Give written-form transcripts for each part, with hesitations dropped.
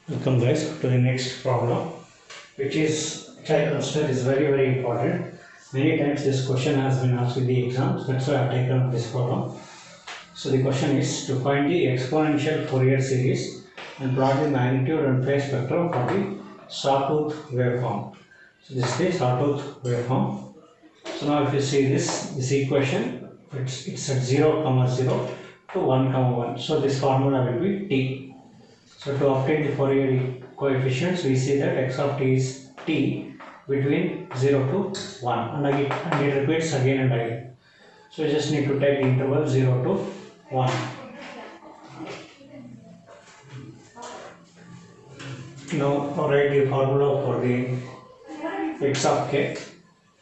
Welcome guys to the next problem, which I consider is very important. Many times this question has been asked in the exams. That's why I have taken up this problem. So the question is to find the exponential Fourier series and plot the magnitude and phase spectrum for the sawtooth waveform. So this is the sawtooth waveform. So now if you see this equation, it's at 0, 0 to 1, 1. So this formula will be t. So to obtain the Fourier coefficients, we see that x of t is t between 0 to 1 and it repeats again and again. So we just need to take the interval 0 to 1. Now write the formula for the x of k,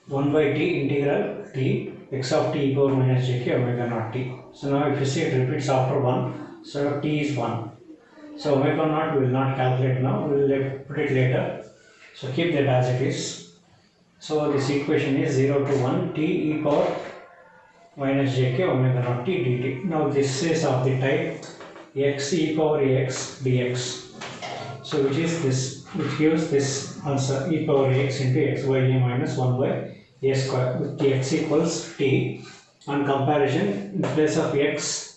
1 by t integral t x of t e power minus j k omega naught t. So now if you see it repeats after 1, so t is 1. So omega naught we will not calculate now, we will put it later. So keep that as it is. So this equation is 0 to 1 t e power minus jk omega naught t dt. Now this is of the type x e power ax dx. So which gives this answer e power ax into x by a minus 1 by a square with the x equals t. On comparison, in place of x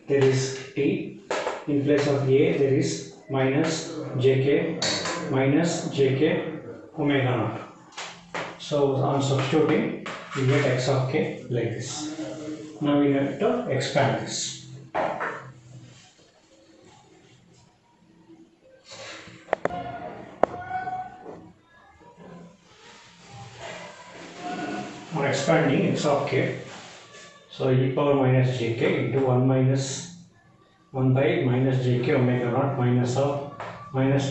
there is t, in place of a there is minus jk omega naught. So on substituting we get x of k like this. Now we have to expand this. On expanding x of k, so e power minus jk into 1 by minus jk omega naught minus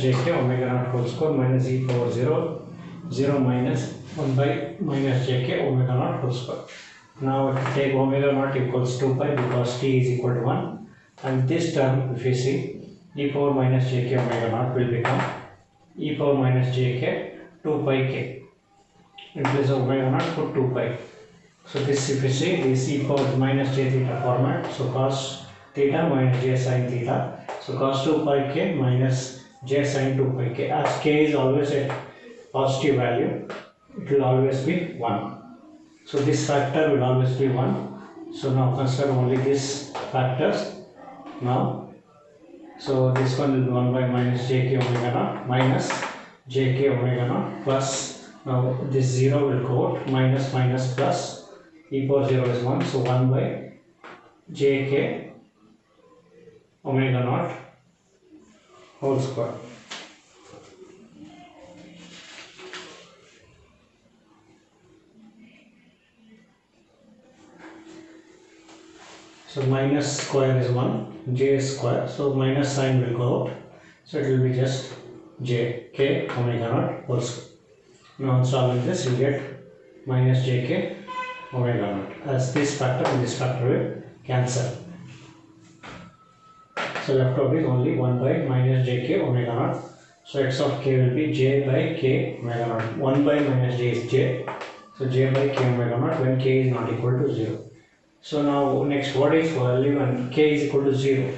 jk omega naught whole square minus e power 0 minus 1 by minus jk omega naught whole square. Now if you take omega naught equals 2 pi because t is equal to 1, and this term if you see e power minus jk omega naught will become e power minus jk 2 pi k. In place of omega naught put 2 pi. So this if you see this e power minus j theta format, so cos theta minus j sin theta, so cos 2 pi k minus j sin 2 pi k. As k is always a positive value, it will always be 1. So this factor will always be 1. So now consider only these factors now. So this one will be 1 by minus jk omega naught minus jk omega naught plus, now this 0 will go out, minus plus, e power 0 is 1, so 1 by jk omega naught whole square. So minus square is 1, j square, so minus sign will go out, so it will be just jk omega naught whole square. Now on solving this you get minus jk omega naught, as this factor and this factor will cancel. So left out is only 1 by minus jk omega naught. So x of k will be j by k omega naught. 1 by minus j is j. So j by k omega naught when k is not equal to 0. So now next, what is value when k is equal to 0?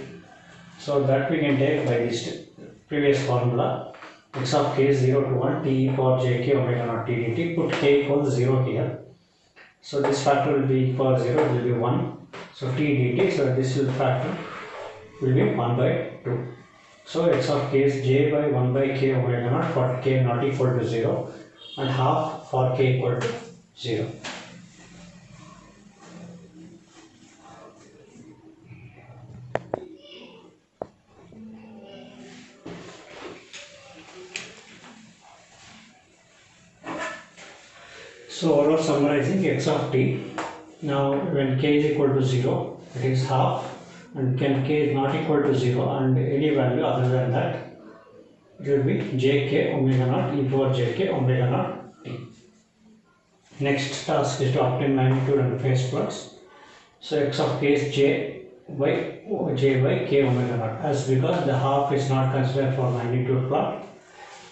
So that we can take by this previous formula. X of k is 0 to 1 t e power jk omega naught t dt. Put k equals 0 here. So this factor will be e power 0, it will be 1. So t dt, so this will factor will be 1 by 2. So x of k is j by 1 by k omega naught for k not equal to 0 and half for k equal to 0. So overall summarizing x of t, now when k is equal to 0, it is half, and when k is not equal to 0 and any value other than that, it will be jk omega naught e power jk omega naught t. Next task is to obtain magnitude and phase plots. So x of k is j by k omega naught, as because the half is not considered for magnitude plot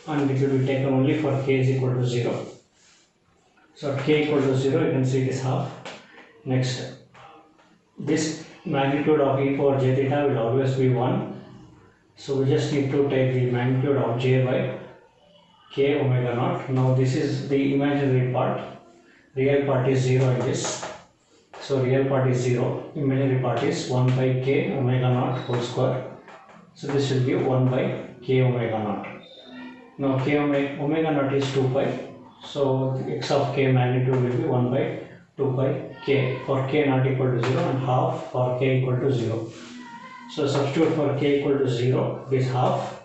and it will be taken only for k is equal to 0. So at k equal to 0, you can see this half. Next, this magnitude of e power j theta will always be 1 So we just need to take the magnitude of j by k omega naught. Now this is the imaginary part. Real part is 0 in this. So real part is 0. Imaginary part is 1 by k omega naught whole square. So this will be 1 by k omega naught. Now k omega naught is 2 pi. So the x of k magnitude will be 1 by 2 pi k for k not equal to 0 and half for k equal to 0. So substitute for k equal to 0, it is half.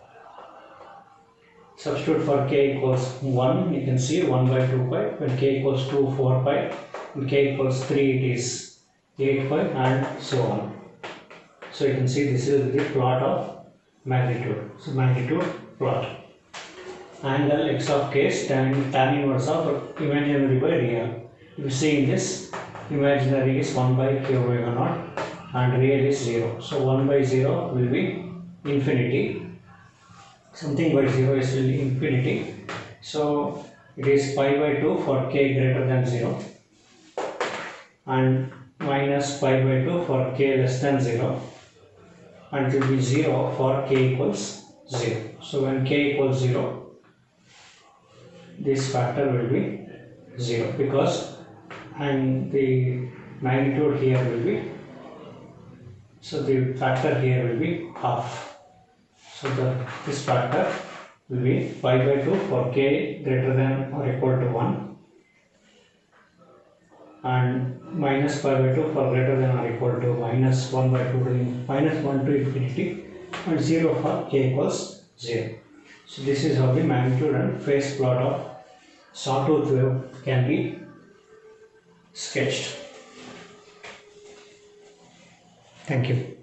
Substitute for k equals 1, you can see 1 by 2 pi. When k equals 2, 4 pi. When k equals 3, it is 8 pi and so on. So you can see this is the plot of magnitude. So magnitude plot. Angle x of k is tan inverse of imaginary by real. You see in this, imaginary is 1 by k omega naught and real is 0. So 1 by 0 will be infinity. Something by 0 is really infinity. So it is pi by 2 for k greater than 0 and minus pi by 2 for k less than 0 and it will be 0 for k equals 0. So when k equals 0, this factor will be 0 because and the magnitude here will be, so the factor here will be half. So this factor will be pi by 2 for k greater than or equal to 1 and minus pi by 2 for greater than or equal to minus 1 by 2 to minus 1 to infinity and 0 for k equals 0. So this is how the magnitude and phase plot of sawtooth wave can be sketched. Thank you.